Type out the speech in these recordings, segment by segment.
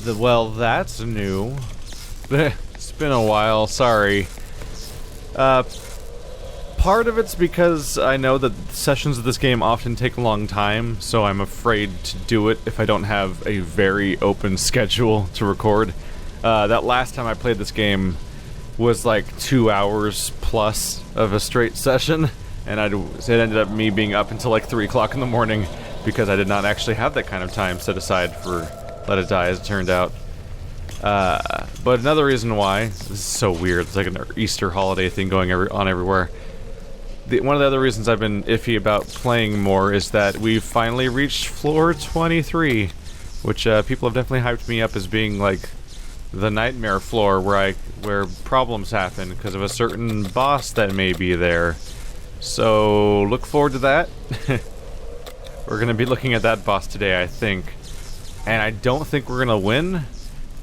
Well, that's new. It's been a while, sorry. Part of it's because I know that sessions of this game often take a long time, so I'm afraid to do it if I don't have a very open schedule to record. That last time I played this game was like 2 hours plus of a straight session, and it ended up me being up until like 3 o'clock in the morning because I did not actually have that kind of time set aside for Let It Die, as it turned out. But another reason why, this is so weird, it's like an Easter holiday thing going on everywhere. One of the other reasons I've been iffy about playing more is that we've finally reached floor 23, which people have definitely hyped me up as being like the nightmare floor where problems happen because of a certain boss that may be there. So look forward to that. We're gonna be looking at that boss today, I think, and I don't think we're gonna win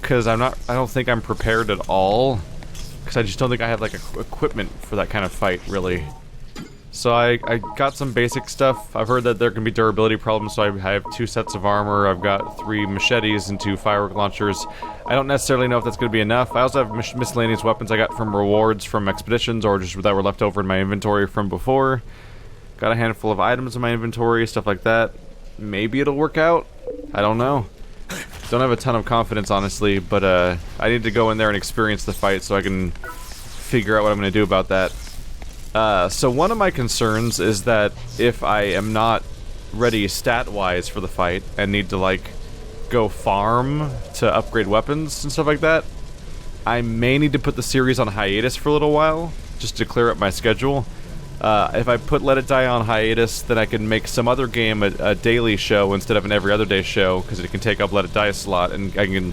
because I don't think I'm prepared at all because I just don't think I have like equipment for that kind of fight, really. So I got some basic stuff. I've heard that there can be durability problems, so I have 2 sets of armor. I've got 3 machetes and 2 firework launchers. I don't necessarily know if that's going to be enough. I also have miscellaneous weapons I got from rewards from expeditions or just that were left over in my inventory from before. Got a handful of items in my inventory, stuff like that. Maybe it'll work out. I don't know. Don't have a ton of confidence, honestly, but I need to go in there and experience the fight so I can figure out what I'm going to do about that. So one of my concerns is that if I am not ready stat-wise for the fight and need to, like, go farm to upgrade weapons and stuff like that, I may need to put the series on hiatus for a little while, just to clear up my schedule. If I put Let It Die on hiatus, then I can make some other game a daily show instead of an every other day show, because it can take up Let It Die slot, and I can,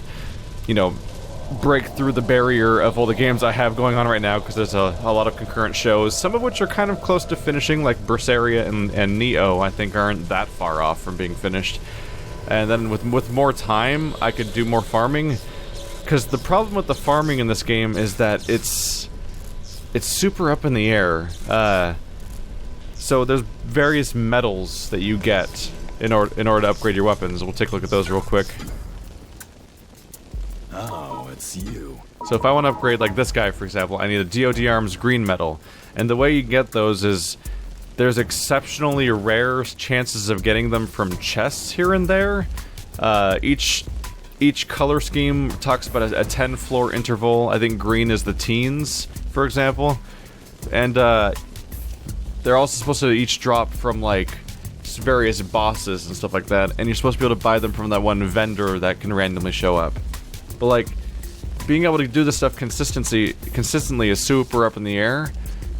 you know, break through the barrier of all the games I have going on right now, because there's a lot of concurrent shows, some of which are kind of close to finishing, like Berseria and Neo, I think aren't that far off from being finished. And then with more time, I could do more farming, because the problem with the farming in this game is that it's super up in the air. So there's various metals that you get in order to upgrade your weapons. We'll take a look at those real quick. Oh, it's you. So if I want to upgrade, like this guy, for example, I need a DoD Arms green metal. And the way you get those is there's exceptionally rare chances of getting them from chests here and there. Each color scheme talks about a 10-floor interval. I think green is the teens, for example. And they're also supposed to each drop from, like, various bosses and stuff like that. And you're supposed to be able to buy them from that one vendor that can randomly show up. But, like, being able to do this stuff consistently is super up in the air.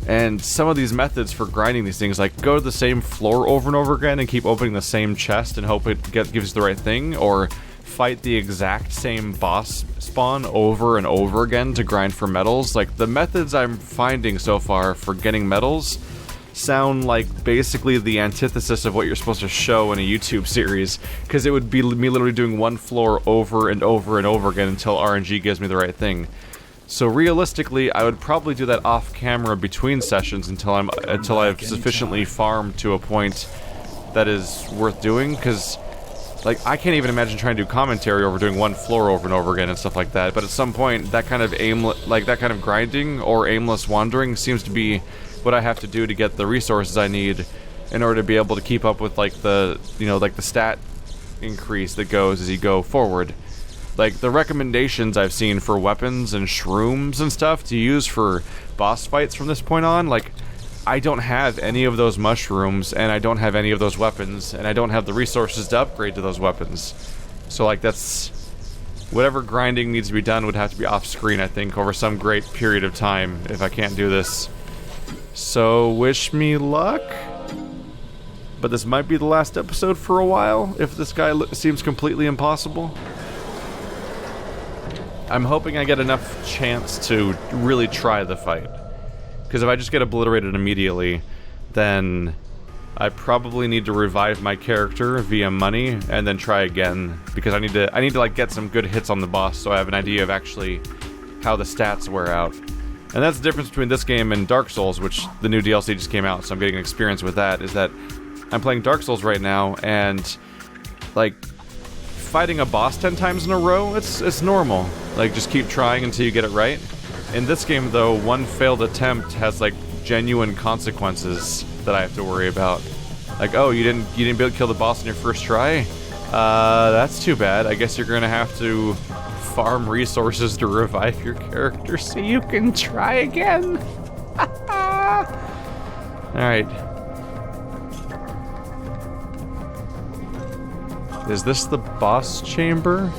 And some of these methods for grinding these things, like go to the same floor over and over again and keep opening the same chest and hope it gives you the right thing, or fight the exact same boss spawn over and over again to grind for metals. Like, the methods I'm finding so far for getting metals sound like basically the antithesis of what you're supposed to show in a YouTube series, because it would be me literally doing one floor over and over and over again until RNG gives me the right thing. So realistically, I would probably do that off camera between sessions until I've sufficiently farmed to a point that is worth doing, because like, I can't even imagine trying to do commentary over doing one floor over and over again and stuff like that. But at some point, that kind of that kind of grinding or aimless wandering seems to be what I have to do to get the resources I need in order to be able to keep up with, like, the, you know, like the stat increase that goes as you go forward. Like, the recommendations I've seen for weapons and shrooms and stuff to use for boss fights from this point on, like, I don't have any of those mushrooms, and I don't have any of those weapons, and I don't have the resources to upgrade to those weapons. So, like, that's... whatever grinding needs to be done would have to be off-screen, I think, over some great period of time if I can't do this. So, wish me luck? But this might be the last episode for a while, if this guy seems completely impossible. I'm hoping I get enough chance to really try the fight. Because if I just get obliterated immediately, then I probably need to revive my character via money and then try again, because I need to like get some good hits on the boss so I have an idea of actually how the stats wear out. And that's the difference between this game and Dark Souls, which the new DLC just came out, so I'm getting an experience with that, is that I'm playing Dark Souls right now, and like fighting a boss 10 times in a row, it's normal. Like, just keep trying until you get it right. In this game, though, one failed attempt has, like, genuine consequences that I have to worry about. Like, oh, you didn't be able to kill the boss in your first try? That's too bad. I guess you're gonna have to farm resources to revive your character so you can try again. Alright. Is this the boss chamber?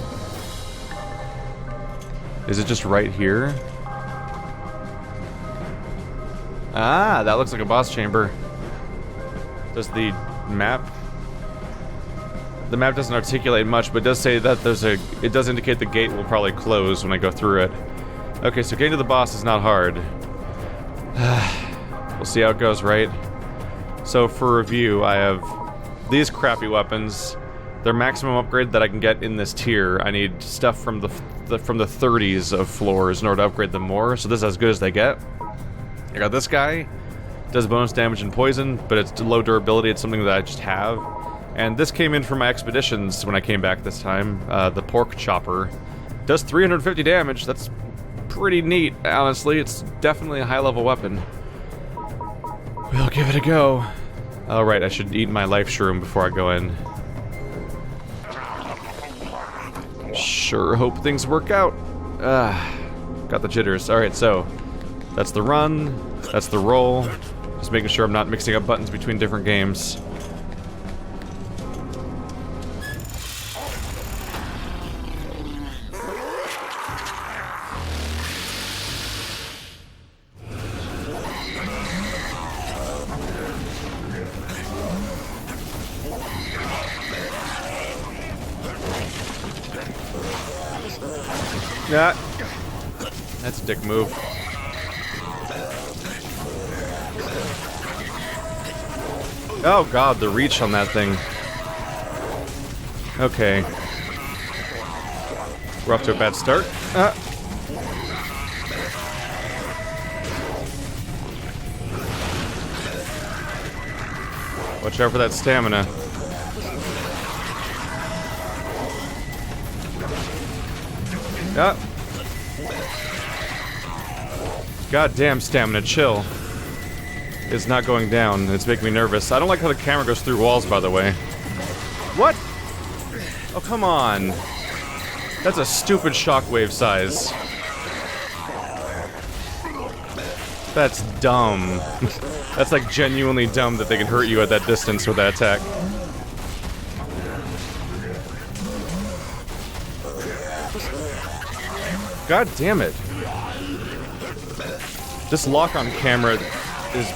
Is it just right here? Ah, that looks like a boss chamber. Does the map... The map doesn't articulate much, but it does say that it does indicate the gate will probably close when I go through it. Okay, so getting to the boss is not hard. We'll see how it goes, right? So for review, I have these crappy weapons. They're maximum upgrade that I can get in this tier. I need stuff from the 30s of floors in order to upgrade them more, so this is as good as they get. I got this guy. Does bonus damage and poison, but it's low durability. It's something that I just have. And this came in from my expeditions when I came back this time. The pork chopper. Does 350 damage. That's pretty neat, honestly. It's definitely a high-level weapon. We'll give it a go. Oh, right, I should eat my life shroom before I go in. Sure hope things work out. Got the jitters. Alright, so that's the run, that's the roll. Just making sure I'm not mixing up buttons between different games. Yeah, that's a dick move. Oh god, the reach on that thing. Okay. We're off to a bad start. Watch out for that stamina. Ah. Goddamn stamina, chill. It's not going down. It's making me nervous. I don't like how the camera goes through walls, by the way. What? Oh, come on. That's a stupid shockwave size. That's dumb. That's like genuinely dumb that they can hurt you at that distance with that attack. God damn it. This lock-on camera is...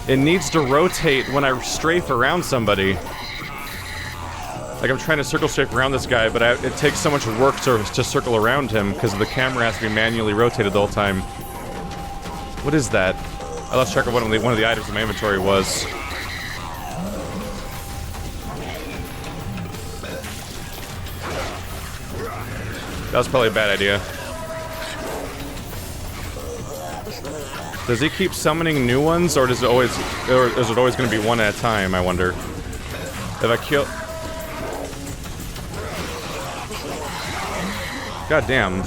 It needs to rotate when I strafe around somebody. Like, I'm trying to circle strafe around this guy, but it takes so much work to circle around him, because the camera has to be manually rotated the whole time. What is that? I lost track of what one of the items in my inventory was. That was probably a bad idea. Does he keep summoning new ones, or is it always going to be one at a time, I wonder? If I kill... God damn.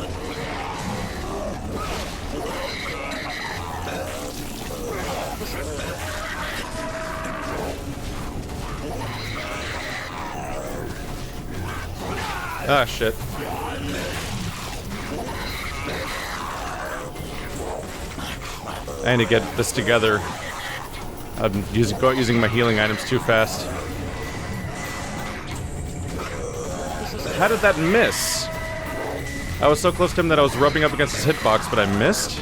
Ah, shit. I need to get this together. I'm using my healing items too fast. How did that miss? I was so close to him that I was rubbing up against his hitbox, but I missed?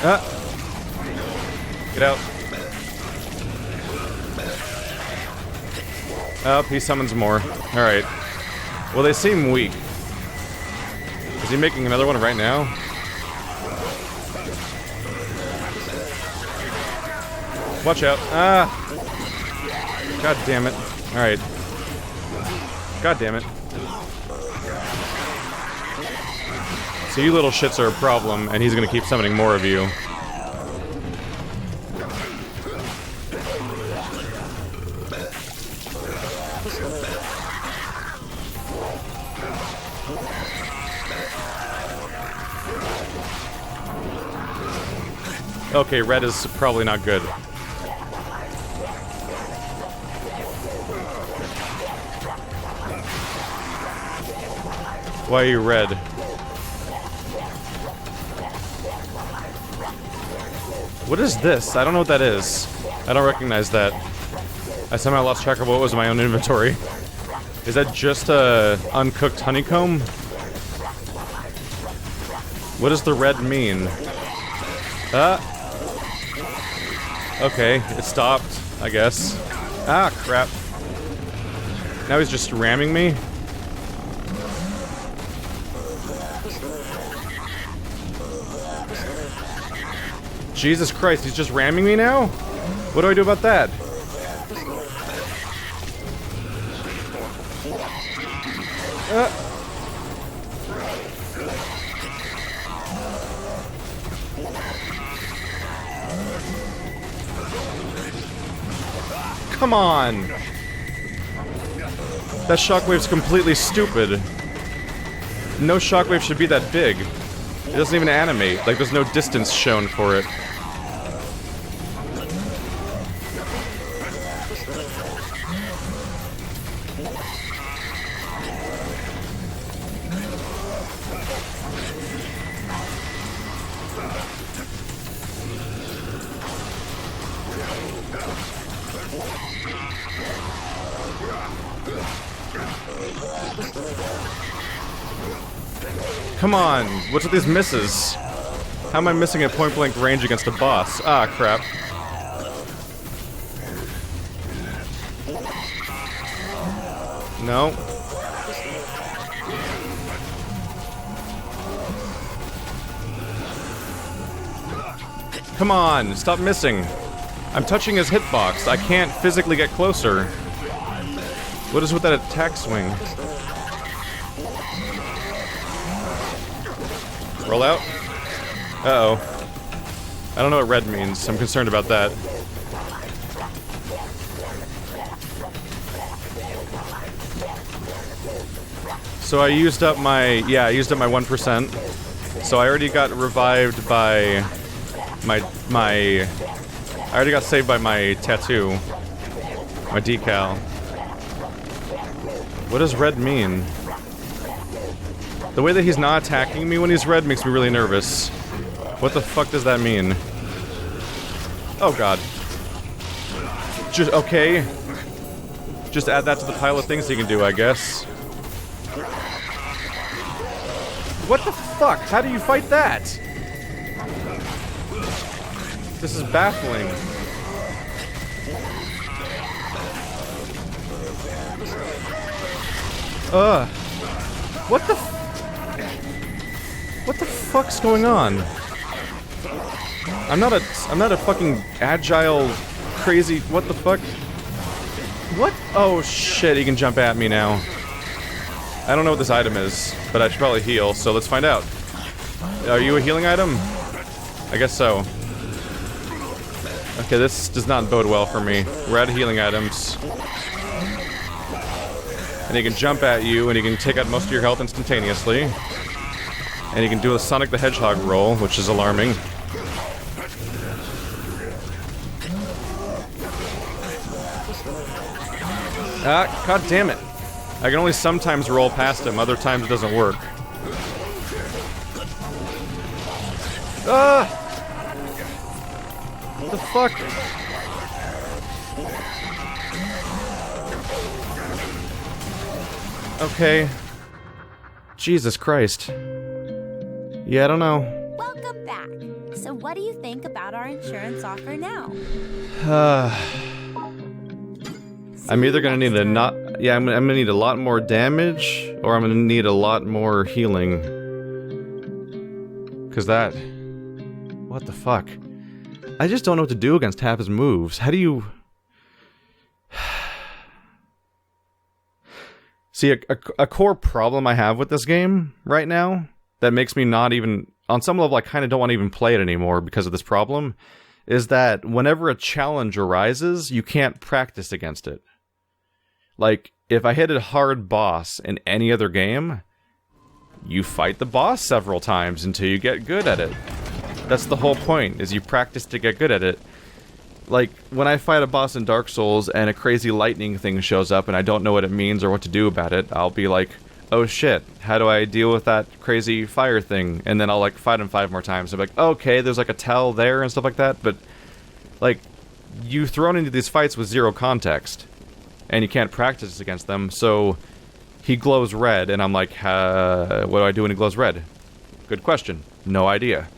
Ah! Get out. Oh, he summons more. Alright. Well, they seem weak. Is he making another one right now? Watch out. Ah! God damn it. Alright. God damn it. So you little shits are a problem, and he's gonna keep summoning more of you. Okay, red is probably not good. Why are you red? What is this? I don't know what that is. I don't recognize that. I somehow lost track of what was in my own inventory. Is that just a uncooked honeycomb? What does the red mean? Okay, it stopped, I guess. Ah, crap. Now he's just ramming me? Jesus Christ, he's just ramming me now? What do I do about that? Come on! That shockwave's completely stupid. No shockwave should be that big. It doesn't even animate. Like, there's no distance shown for it. Come on, what's with these misses? How am I missing at point-blank range against a boss? Ah, crap. No. Come on, stop missing. I'm touching his hitbox. I can't physically get closer. What is with that attack swing? Roll out? Uh-oh. I don't know what red means. I'm concerned about that. So I used up my... Yeah, I used up my 1%. So I already got revived by... I already got saved by my tattoo. My decal. What does red mean? The way that he's not attacking me when he's red makes me really nervous. What the fuck does that mean? Oh god. Just, okay. Just add that to the pile of things he can do, I guess. What the fuck? How do you fight that? This is baffling. What the What the fuck's going on? I'm not a fucking agile, crazy, what the fuck? What? Oh shit, he can jump at me now. I don't know what this item is, but I should probably heal, so let's find out. Are you a healing item? I guess so. Okay, this does not bode well for me. We're out of healing items. And he can jump at you, and he can take out most of your health instantaneously. And he can do a Sonic the Hedgehog roll, which is alarming. Ah, god damn it. I can only sometimes roll past him, other times it doesn't work. Ah! What the fuck? Okay. Jesus Christ. Yeah, I don't know. Welcome back. So what do you think about our insurance offer now? I'm either gonna need a not... Yeah, I'm gonna need a lot more damage, or I'm gonna need a lot more healing. Cause that... What the fuck? I just don't know what to do against half his moves. How do you... See, a core problem I have with this game right now that makes me not even... On some level, I kind of don't want to even play it anymore because of this problem, is that whenever a challenge arises, you can't practice against it. Like, if I hit a hard boss in any other game, you fight the boss several times until you get good at it. That's the whole point, is you practice to get good at it. Like, when I fight a boss in Dark Souls and a crazy lightning thing shows up and I don't know what it means or what to do about it, I'll be like, oh shit, how do I deal with that crazy fire thing? And then I'll, like, fight him 5 more times. I'm like, okay, there's, like, a tell there and stuff like that, but, like, you're thrown into these fights with zero context, and you can't practice against them, so he glows red, and I'm like, what do I do when he glows red? Good question. No idea.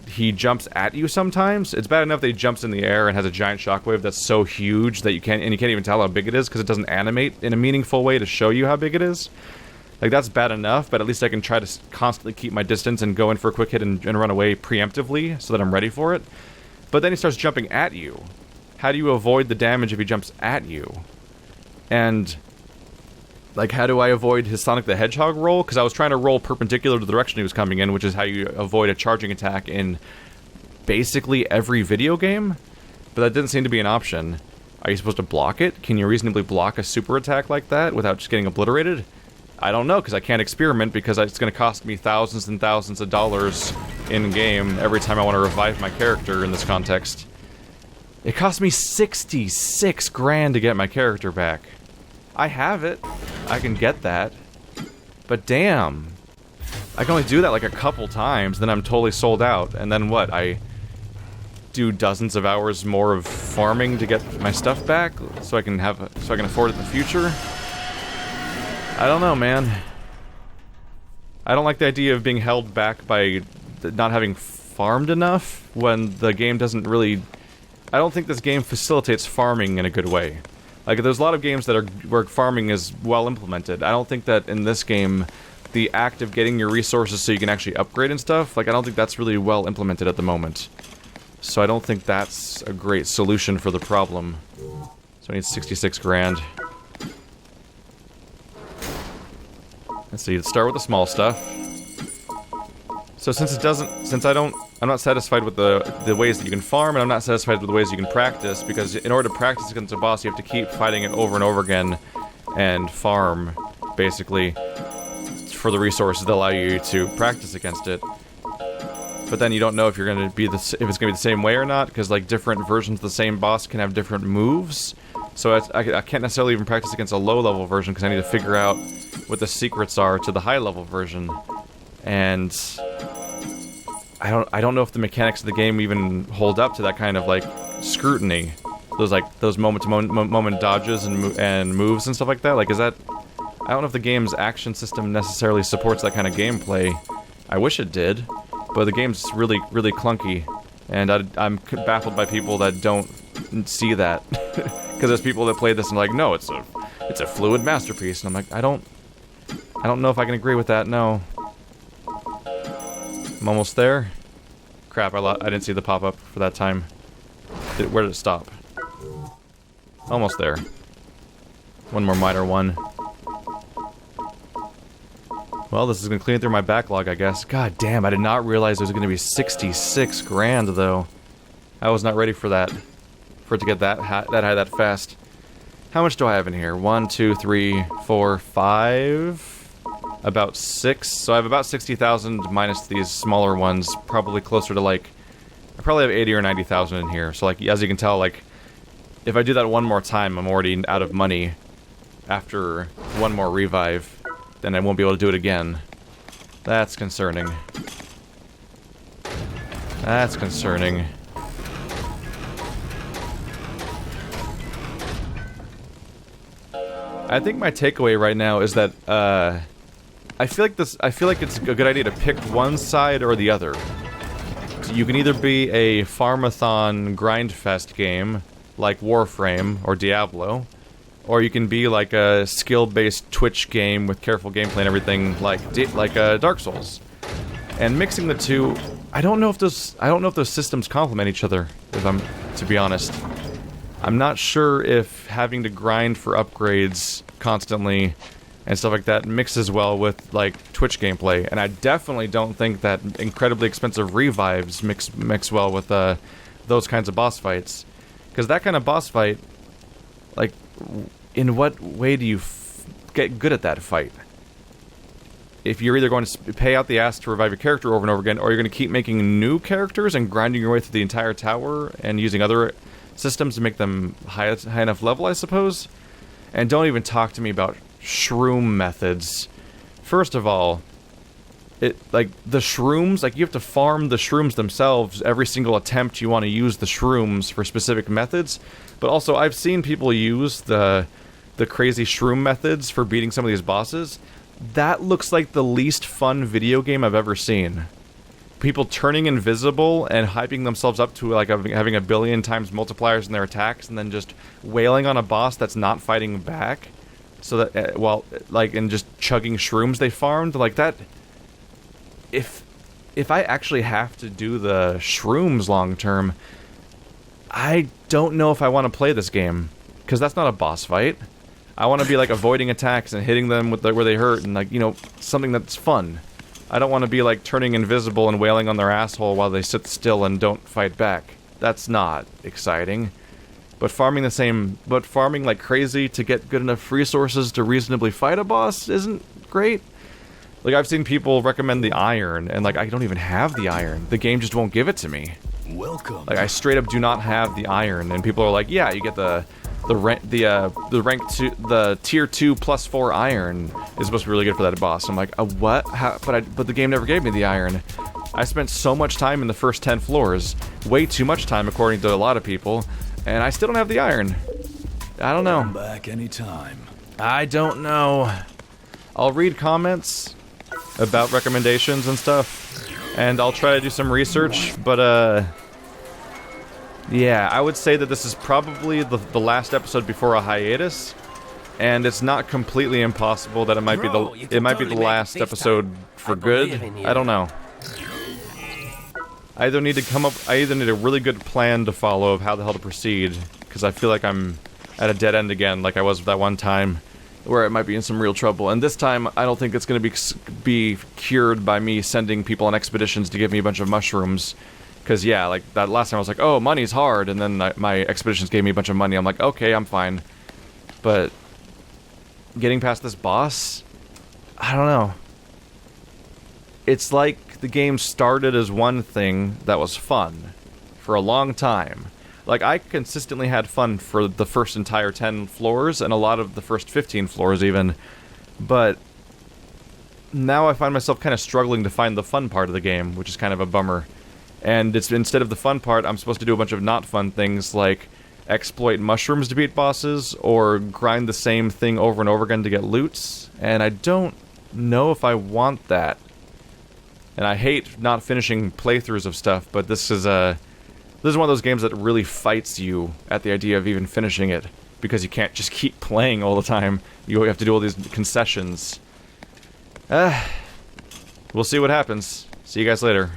He jumps at you sometimes. It's bad enough that he jumps in the air and has a giant shockwave that's so huge that you can't even tell how big it is because it doesn't animate in a meaningful way to show you how big it is. Like, that's bad enough, but at least I can try to constantly keep my distance and go in for a quick hit and run away preemptively so that I'm ready for it. But then he starts jumping at you. How do you avoid the damage if he jumps at you? And, like, how do I avoid his Sonic the Hedgehog roll? Because I was trying to roll perpendicular to the direction he was coming in, which is how you avoid a charging attack in basically every video game. But that didn't seem to be an option. Are you supposed to block it? Can you reasonably block a super attack like that without just getting obliterated? I don't know, because I can't experiment, because it's going to cost me thousands and thousands of dollars in-game every time I want to revive my character in this context. It cost me 66 grand to get my character back. I have it. I can get that. But damn. I can only do that like a couple times, then I'm totally sold out. And then what? I do dozens of hours more of farming to get my stuff back so I can afford it in the future? I don't know, man. I don't like the idea of being held back by not having farmed enough when the game doesn't really... I don't think this game facilitates farming in a good way. Like, there's a lot of games that where farming is well implemented. I don't think that in this game, the act of getting your resources so you can actually upgrade and stuff, like, I don't think that's really well implemented at the moment. So I don't think that's a great solution for the problem. So I need 66 grand. Let's see, let's start with the small stuff. So I'm not satisfied with the ways that you can farm, and I'm not satisfied with the ways you can practice, because in order to practice against a boss, you have to keep fighting it over and over again, and farm, basically, for the resources that allow you to practice against it. But then you don't know if you're going to be if it's going to be the same way or not, because like different versions of the same boss can have different moves. So I can't necessarily even practice against a low-level version, because I need to figure out what the secrets are to the high-level version. And I don't know if the mechanics of the game even hold up to that kind of like scrutiny. Those moment-to-moment dodges and moves and stuff like that. Like, is that... I don't know if the game's action system necessarily supports that kind of gameplay. I wish it did, but the game's really, really clunky. And I'm baffled by people that don't see that. Because there's people that play this and like, no, it's a fluid masterpiece. And I'm like, I don't know if I can agree with that, no. I'm almost there. Crap, I didn't see the pop-up for that time. Where did it stop? Almost there. One more minor one. Well, this is gonna clean through my backlog, I guess. God damn, I did not realize it was gonna be 66 grand, though. I was not ready for that. For it to get that high that fast. How much do I have in here? 1, 2, 3, 4, 5... About 6. So I have about 60,000 minus these smaller ones. Probably closer to like... I probably have 80 or 90,000 in here. So like, as you can tell, like... If I do that one more time, I'm already out of money. After one more revive. Then I won't be able to do it again. That's concerning. That's concerning. I think my takeaway right now is that, I feel like it's a good idea to pick one side or the other. So you can either be a farmathon grindfest game, like Warframe or Diablo, or you can be like a skill-based Twitch game with careful gameplay and everything, like Dark Souls. And mixing the two, I don't know if those systems complement each other. To be honest, I'm not sure if having to grind for upgrades constantly and stuff like that mixes well with, like, Twitch gameplay. And I definitely don't think that incredibly expensive revives mix well with, those kinds of boss fights. Because that kind of boss fight, like, in what way do you get good at that fight? If you're either going to pay out the ass to revive your character over and over again, or you're going to keep making new characters and grinding your way through the entire tower and using other systems to make them high enough level, I suppose. And don't even talk to me about shroom methods. First of all, the shrooms, like, you have to farm the shrooms themselves every single attempt you want to use the shrooms for specific methods. But also, I've seen people use the crazy shroom methods for beating some of these bosses. That looks like the least fun video game I've ever seen. People turning invisible and hyping themselves up to like having a billion times multipliers in their attacks, and then just wailing on a boss that's not fighting back, so that and just chugging shrooms they farmed like that. If I actually have to do the shrooms long term, I don't know if I want to play this game, because that's not a boss fight. I want to be like avoiding attacks and hitting them with where they hurt, and like, you know, something that's fun. I don't want to be like turning invisible and wailing on their asshole while they sit still and don't fight back. That's not exciting. But farming like crazy to get good enough resources to reasonably fight a boss isn't great. Like, I've seen people recommend the iron, and like, I don't even have the iron. The game just won't give it to me. Welcome. Like, I straight up do not have the iron, and people are like, yeah, you get the tier 2 plus 4 iron is supposed to be really good for that boss. I'm like, what? How? But the game never gave me the iron. I spent so much time in the first 10 floors, way too much time according to a lot of people, and I still don't have the iron. I don't know. Come back anytime. I don't know. I'll read comments about recommendations and stuff, and I'll try to do some research, but yeah, I would say that this is probably the last episode before a hiatus, and it's not completely impossible that it might be the last episode for good. I don't know. I either need a really good plan to follow of how the hell to proceed, because I feel like I'm at a dead end again, like I was that one time, where it might be in some real trouble. And this time, I don't think it's going to be cured by me sending people on expeditions to give me a bunch of mushrooms. Because, yeah, like, that last time I was like, oh, money's hard, and then my expeditions gave me a bunch of money. I'm like, okay, I'm fine. But getting past this boss, I don't know. It's like the game started as one thing that was fun for a long time. Like, I consistently had fun for the first entire 10 floors, and a lot of the first 15 floors even. But now I find myself kind of struggling to find the fun part of the game, which is kind of a bummer. And it's instead of the fun part, I'm supposed to do a bunch of not fun things like exploit mushrooms to beat bosses, or grind the same thing over and over again to get loots. And I don't know if I want that. And I hate not finishing playthroughs of stuff, but this is one of those games that really fights you at the idea of even finishing it, because you can't just keep playing all the time. You have to do all these concessions. We'll see what happens. See you guys later.